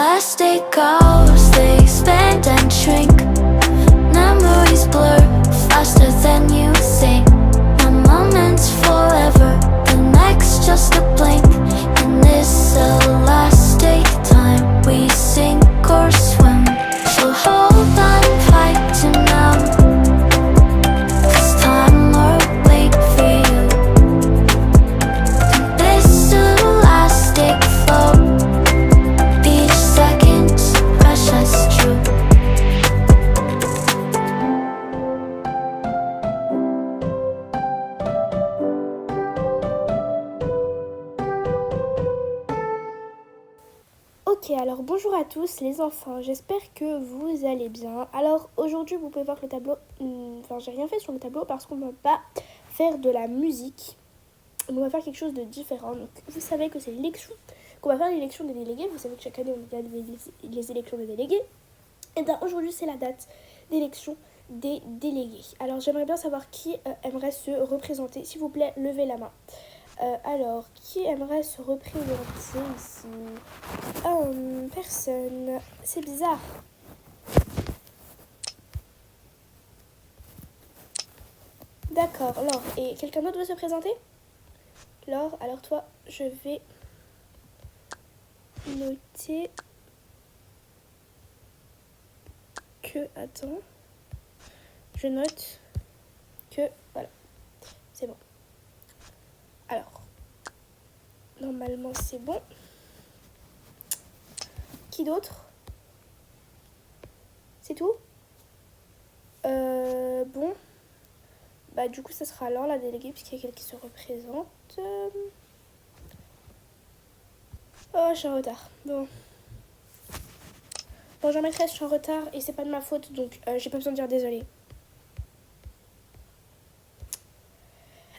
elastic hours, they expand and shrink. Memories blur faster than you think. One moment's forever, the next just a blink. In this elastic time, we sink or swim. So hold on tight to now, 'cause time will wait for you. In this elastic flow, each second's precious true. Ok, alors bonjour à tous les enfants, j'espère que vous allez bien. Alors aujourd'hui vous pouvez voir que le tableau, enfin j'ai rien fait sur le tableau parce qu'on ne va pas faire de la musique. On va faire quelque chose de différent. Donc vous savez que c'est l'élection, qu'on va faire l'élection des délégués. Vous savez que chaque année on a les élections des délégués. Et bien aujourd'hui c'est la date d'élection des délégués. Alors j'aimerais bien savoir qui aimerait se représenter. S'il vous plaît, levez la main. Alors, qui aimerait se représenter ici? Personne. C'est bizarre. D'accord, Laure. Et quelqu'un d'autre veut se présenter? Laure, alors toi, je vais noter que... Attends. Je note que... Voilà. C'est bon. Alors, normalement, c'est bon. Qui d'autre? C'est tout? Bon. Bah du coup ça sera Laure la déléguée puisqu'il y a quelqu'un qui se représente. Oh je suis en retard. Bon. Bonjour maîtresse, je suis en retard et c'est pas de ma faute donc j'ai pas besoin de dire désolé.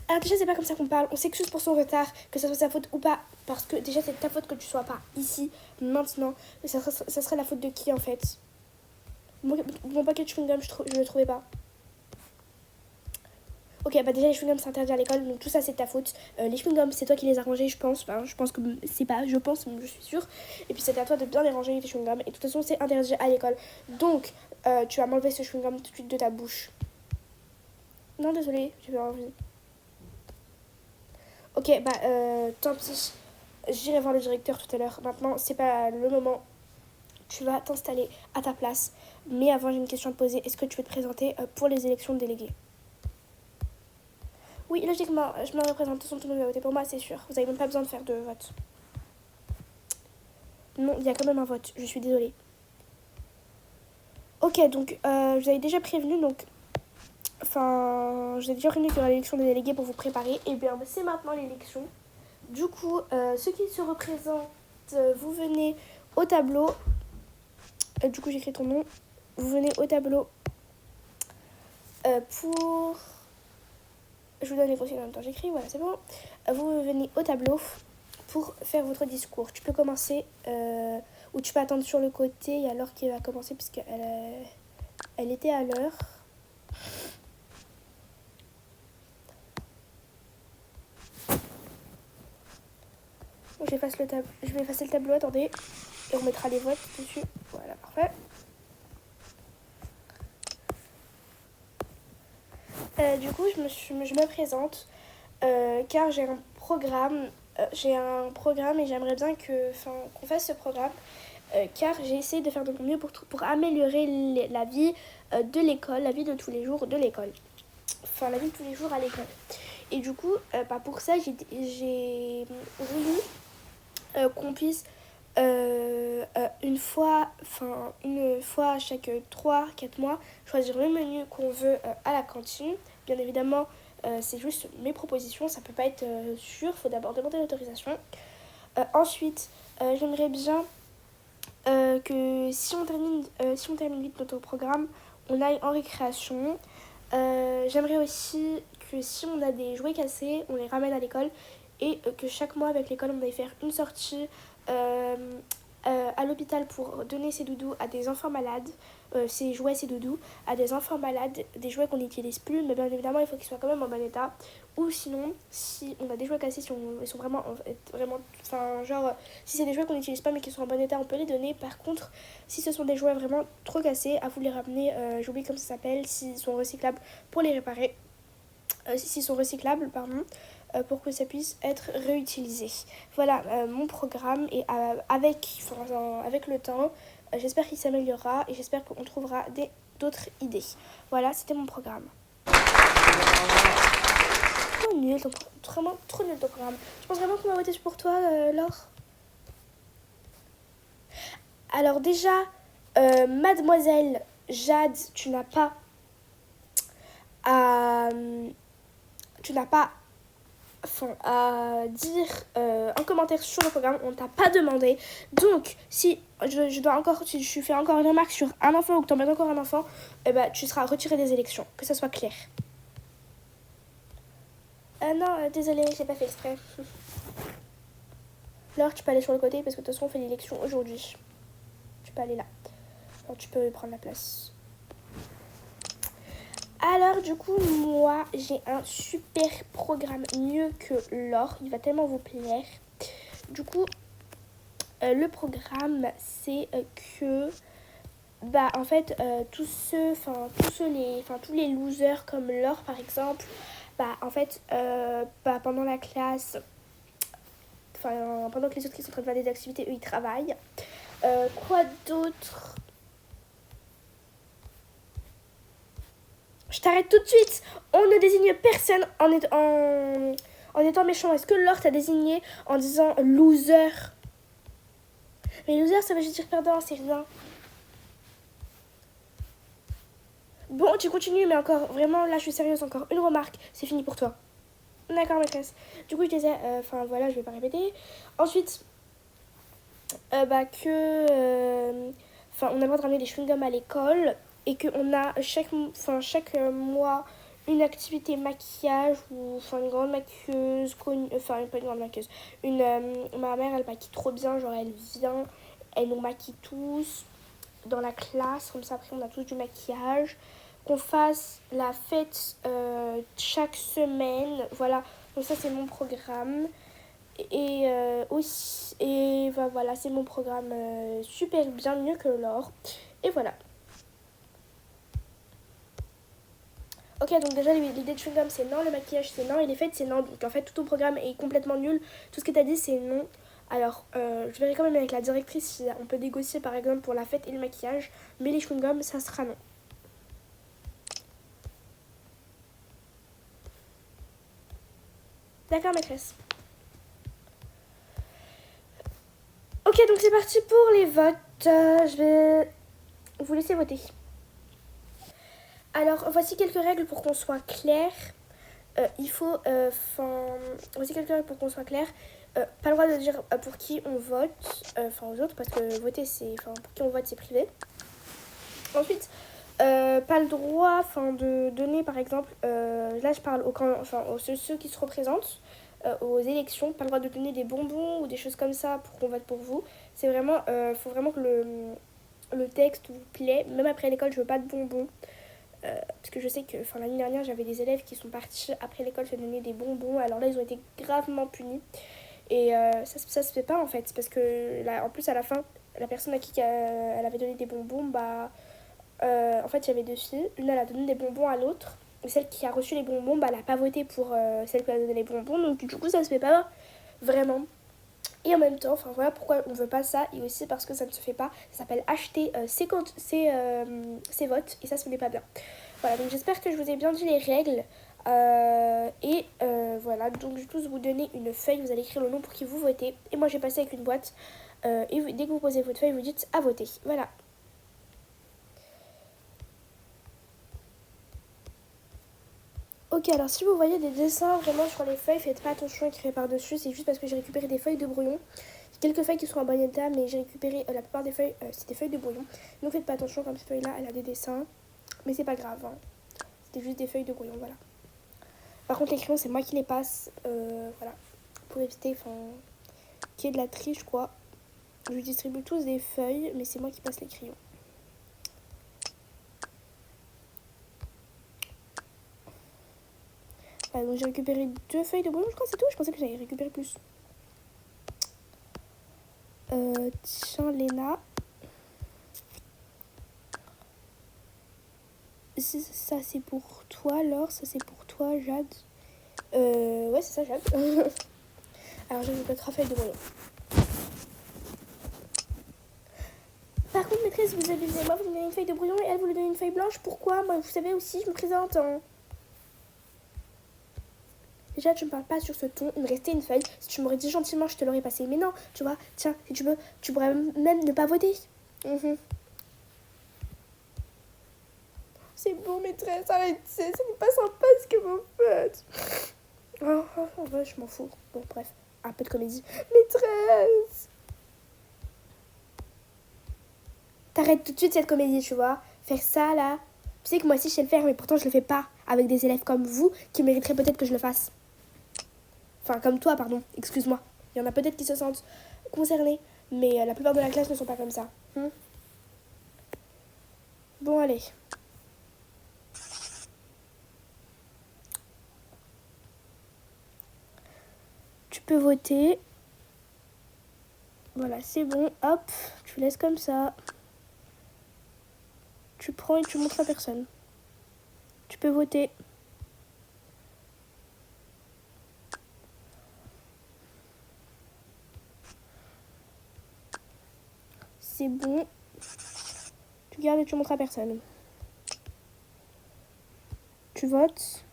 Alors déjà c'est pas comme ça qu'on parle, on s'excuse pour son retard, que ça soit sa faute ou pas, parce que déjà c'est ta faute que tu sois pas ici, maintenant, et ça serait la faute de qui en fait? Mon paquet de chewing-gum je le trouvais pas. Ok, bah déjà les chewing-gums c'est interdit à l'école, donc tout ça c'est ta faute. Les chewing-gums c'est toi qui les as rangés, je pense. Enfin, je pense que c'est pas, je pense, mais je suis sûre. Et puis c'est à toi de bien les ranger les chewing-gums. Et de toute façon c'est interdit à l'école. Donc tu vas m'enlever ce chewing-gum tout de suite de ta bouche. Non, désolé, j'ai pas envie. Ok, bah tant pis. J'irai voir le directeur tout à l'heure. Maintenant, c'est pas le moment. Tu vas t'installer à ta place. Mais avant, j'ai une question à te poser. Est-ce que tu veux te présenter pour les élections de délégués? Oui, logiquement, je me représente son tournoi de voter pour moi, c'est sûr. Vous n'avez même pas besoin de faire de vote. Non, il y a quand même un vote. Je suis désolée. Ok, donc, je vous avais déjà prévenu, donc... Enfin, je vous ai déjà prévenu qu'il y aura l'élection des délégués pour vous préparer. Et bien, c'est maintenant l'élection. Du coup, ceux qui se représentent, vous venez au tableau. Du coup, j'écris ton nom. Vous venez au tableau pour... Je vous donne les consignes en même temps, j'écris, voilà, c'est bon. Vous venez au tableau pour faire votre discours. Tu peux commencer ou tu peux attendre sur le côté. Il y a Laure qui va commencer puisqu'elle elle était à l'heure. Je vais effacer le tableau, attendez. Et on mettra les votes dessus. Voilà, parfait. Du coup, je me présente car j'ai un programme. Et j'aimerais bien qu'on fasse ce programme car j'ai essayé de faire de mon mieux pour améliorer la vie de l'école, la vie de tous les jours de l'école. Enfin, la vie de tous les jours à l'école. Et du coup, pour ça, j'ai voulu qu'on puisse une fois chaque 3-4 mois choisir le menu qu'on veut à la cantine. Bien évidemment, c'est juste mes propositions, ça peut pas être sûr, il faut d'abord demander l'autorisation. Ensuite, j'aimerais bien que si on termine vite notre programme, on aille en récréation. J'aimerais aussi que si on a des jouets cassés, on les ramène à l'école et que chaque mois avec l'école, on aille faire une sortie à l'hôpital pour donner ses doudous à des enfants malades, ses jouets, ses doudous, à des enfants malades, des jouets qu'on n'utilise plus, mais bien évidemment il faut qu'ils soient quand même en bon état. Ou sinon, si on a des jouets cassés, si ils sont vraiment, enfin genre, si c'est des jouets qu'on n'utilise pas mais qui sont en bon état, on peut les donner. Par contre, si ce sont des jouets vraiment trop cassés, à vous de les ramener, j'oublie comment ça s'appelle, s'ils sont recyclables, pour les réparer. S'ils sont recyclables, pardon, pour que ça puisse être réutilisé. Voilà mon programme, et avec le temps, j'espère qu'il s'améliorera et j'espère qu'on trouvera d'autres idées. Voilà, c'était mon programme. Trop nul, vraiment trop nul ton programme. Je pense vraiment qu'on va voter pour toi, Laure. Alors déjà, mademoiselle Jade, tu n'as pas à dire un commentaire sur le programme, on t'a pas demandé. Donc, si je fais encore une remarque sur un enfant ou que t'embêtes encore un enfant, tu seras retiré des élections, que ça soit clair. Non, désolée, j'ai pas fait exprès. Laure, tu peux aller sur le côté parce que de toute façon, on fait l'élection aujourd'hui. Tu peux aller là. Alors, tu peux prendre la place. Alors du coup, moi j'ai un super programme, mieux que Laure, il va tellement vous plaire. Du coup, le programme c'est que en fait tous les losers comme Laure par exemple, en fait pendant la classe, pendant que les autres qui sont en train de faire des activités, eux ils travaillent. Quoi d'autre? Je t'arrête tout de suite. On ne désigne personne en étant méchant. Est-ce que Laure t'a désigné en disant loser? Mais loser, ça veut juste dire perdant, c'est rien. Bon, tu continues, mais encore, vraiment, là, je suis sérieuse. Encore une remarque, c'est fini pour toi. D'accord, maîtresse. Du coup, je disais, voilà, je vais pas répéter. Ensuite, on a le droit de ramener des chewing-gums à l'école. Et qu'on a chaque mois une activité maquillage, ou une grande maquilleuse, pas une grande maquilleuse, ma mère elle maquille trop bien, genre elle vient, elle nous maquille tous dans la classe, comme ça après on a tous du maquillage, qu'on fasse la fête chaque semaine, voilà, donc ça c'est mon programme. Et aussi, voilà, c'est mon programme super bien, mieux que Laure, et voilà. Ok, donc déjà l'idée de chewing-gum c'est non, le maquillage c'est non, et les fêtes c'est non. Donc en fait tout ton programme est complètement nul. Tout ce que t'as dit c'est non. Alors je verrai quand même avec la directrice si on peut négocier par exemple pour la fête et le maquillage. Mais les chewing-gums ça sera non. D'accord maîtresse. Ok, donc c'est parti pour les votes. Je vais vous laisser voter. Alors voici quelques règles pour qu'on soit clair. Voici quelques règles pour qu'on soit clair. Pas le droit de dire pour qui on vote, aux autres, parce que voter c'est, pour qui on vote c'est privé. Ensuite, pas le droit, de donner par exemple, là je parle aux ceux qui se représentent aux élections, pas le droit de donner des bonbons ou des choses comme ça pour qu'on vote pour vous. C'est vraiment, faut vraiment que le texte vous plaît. Même après l'école, je veux pas de bonbons. Parce que je sais que l'année dernière j'avais des élèves qui sont partis après l'école se donner des bonbons, alors là ils ont été gravement punis et ça se fait pas en fait, parce que là, en plus à la fin la personne à qui elle avait donné des bonbons, en fait il y avait deux filles, une elle a donné des bonbons à l'autre et celle qui a reçu les bonbons elle a pas voté pour celle qui a donné les bonbons, donc du coup ça se fait pas vraiment. Et en même temps, voilà pourquoi on veut pas ça, et aussi parce que ça ne se fait pas. Ça s'appelle acheter ses votes, et ça ce n'est pas bien. Voilà, donc j'espère que je vous ai bien dit les règles. Voilà, donc je vais tous vous donner une feuille, vous allez écrire le nom pour qui vous votez. Et moi je vais passer avec une boîte. Dès que vous posez votre feuille, vous dites à voter. Voilà. Ok, alors si vous voyez des dessins vraiment sur les feuilles, faites pas attention à écrire par-dessus, c'est juste parce que j'ai récupéré des feuilles de brouillon. Quelques feuilles qui sont en bon état, mais j'ai récupéré la plupart des feuilles, c'est des feuilles de brouillon. Donc faites pas attention, comme cette feuille-là, elle a des dessins, mais c'est pas grave, hein. C'était juste des feuilles de brouillon, voilà. Par contre, les crayons, c'est moi qui les passe, voilà, pour éviter, qu'il y ait de la triche, quoi. Je distribue tous des feuilles, mais c'est moi qui passe les crayons. Voilà, donc j'ai récupéré 2 feuilles de brouillon, je crois que c'est tout. Je pensais que j'allais récupérer plus. Tiens, Léna. Ça, c'est pour toi, Laure. Ça, c'est pour toi, Jade. Ouais, c'est ça, Jade. Alors, j'ai récupéré 3 feuilles de brouillon. Par contre, maîtresse, vous abusez. Moi, vous me donnez une feuille de brouillon et elle, vous lui donnez une feuille blanche. Pourquoi? Moi, vous savez aussi, je me présente. Hein. Déjà, tu me parles pas sur ce ton. Il me restait une feuille. Si tu m'aurais dit gentiment, je te l'aurais passé. Mais non, tu vois, tiens, si tu veux, tu pourrais même ne pas voter. C'est bon, maîtresse, arrêtez. Ce n'est pas sympa ce que vous faites. Ouais, je m'en fous. Bon, bref, un peu de comédie. Maîtresse! T'arrêtes tout de suite cette comédie, tu vois. Faire ça, là. Tu sais que moi aussi, je sais le faire, mais pourtant, je le fais pas. Avec des élèves comme vous, qui mériteraient peut-être que je le fasse. Enfin, comme toi, pardon. Excuse-moi. Il y en a peut-être qui se sentent concernés. Mais la plupart de la classe ne sont pas comme ça. Bon, allez. Tu peux voter. Voilà, c'est bon. Hop, tu laisses comme ça. Tu prends et tu montres à personne. Tu peux voter. C'est bon. Tu gardes et tu montres à personne. Tu votes.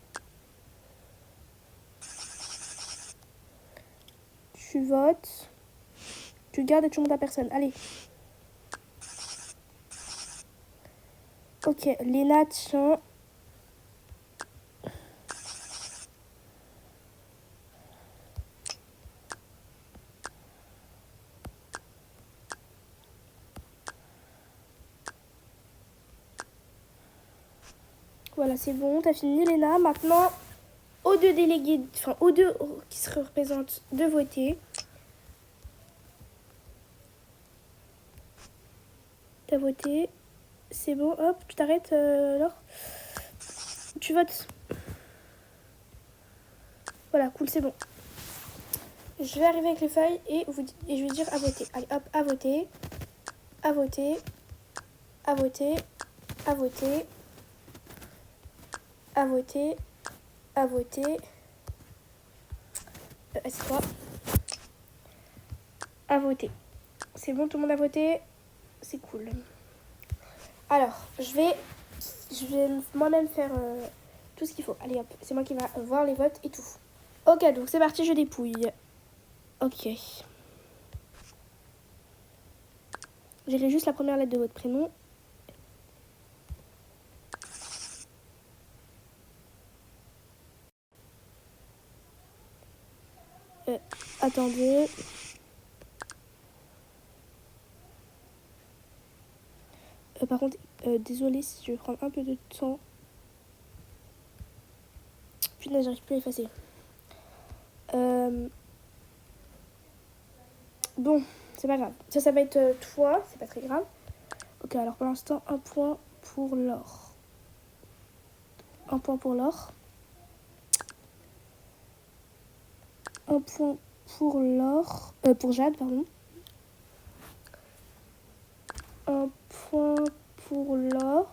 Tu votes. Tu gardes et tu montres à personne. Allez. Ok, Léna, tiens. Voilà, c'est bon, t'as fini, Léna. Maintenant, aux deux délégués, enfin, aux deux qui se représentent de voter. T'as voté. C'est bon, hop, tu t'arrêtes, Laure. Tu votes. Voilà, cool, c'est bon. Je vais arriver avec les feuilles et je vais dire à voter. Allez, hop, à voter. À voter. À voter. À voter. À voter. À voter. Assieds-toi. À voter. C'est bon, tout le monde a voté. C'est cool. Alors, je vais moi-même faire tout ce qu'il faut. Allez hop, c'est moi qui va voir les votes et tout. Ok, donc c'est parti, je dépouille. Ok. J'irai juste la première lettre de votre prénom. Attendez. Par contre, désolée si je vais prendre un peu de temps. Putain, j'arrive plus à effacer. Bon, c'est pas grave. Ça va être toi, c'est pas très grave. Ok, alors pour l'instant, un point pour Laure. Un point pour Laure. Un point pour Laure. Pour Jade, pardon. Un point pour Laure.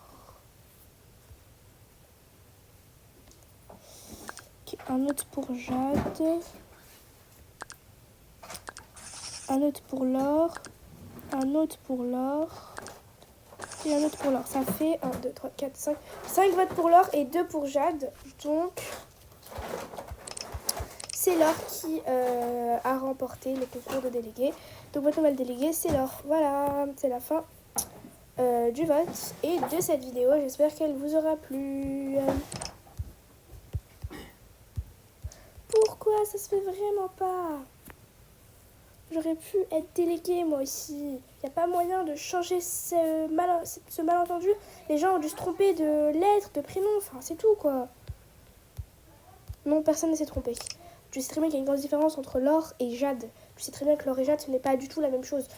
Okay, un autre pour Jade. Un autre pour Laure. Un autre pour Laure. Et un autre pour Laure. Ça fait 1, 2, 3, 4, 5. 5 votes pour Laure et 2 pour Jade. Donc, c'est Laure qui a remporté le concours de délégués. Donc, votre nouvelle déléguée, c'est Laure. Voilà, c'est la fin du vote et de cette vidéo. J'espère qu'elle vous aura plu. Pourquoi ça se fait vraiment pas? J'aurais pu être déléguée moi aussi. Il n'y a pas moyen de changer ce malentendu. Les gens ont dû se tromper de lettres, de prénoms. Enfin, c'est tout quoi. Non, personne ne s'est trompé. Tu sais très bien qu'il y a une grosse différence entre Laure et Jade. Tu sais très bien que Laure et Jade, ce n'est pas du tout la même chose.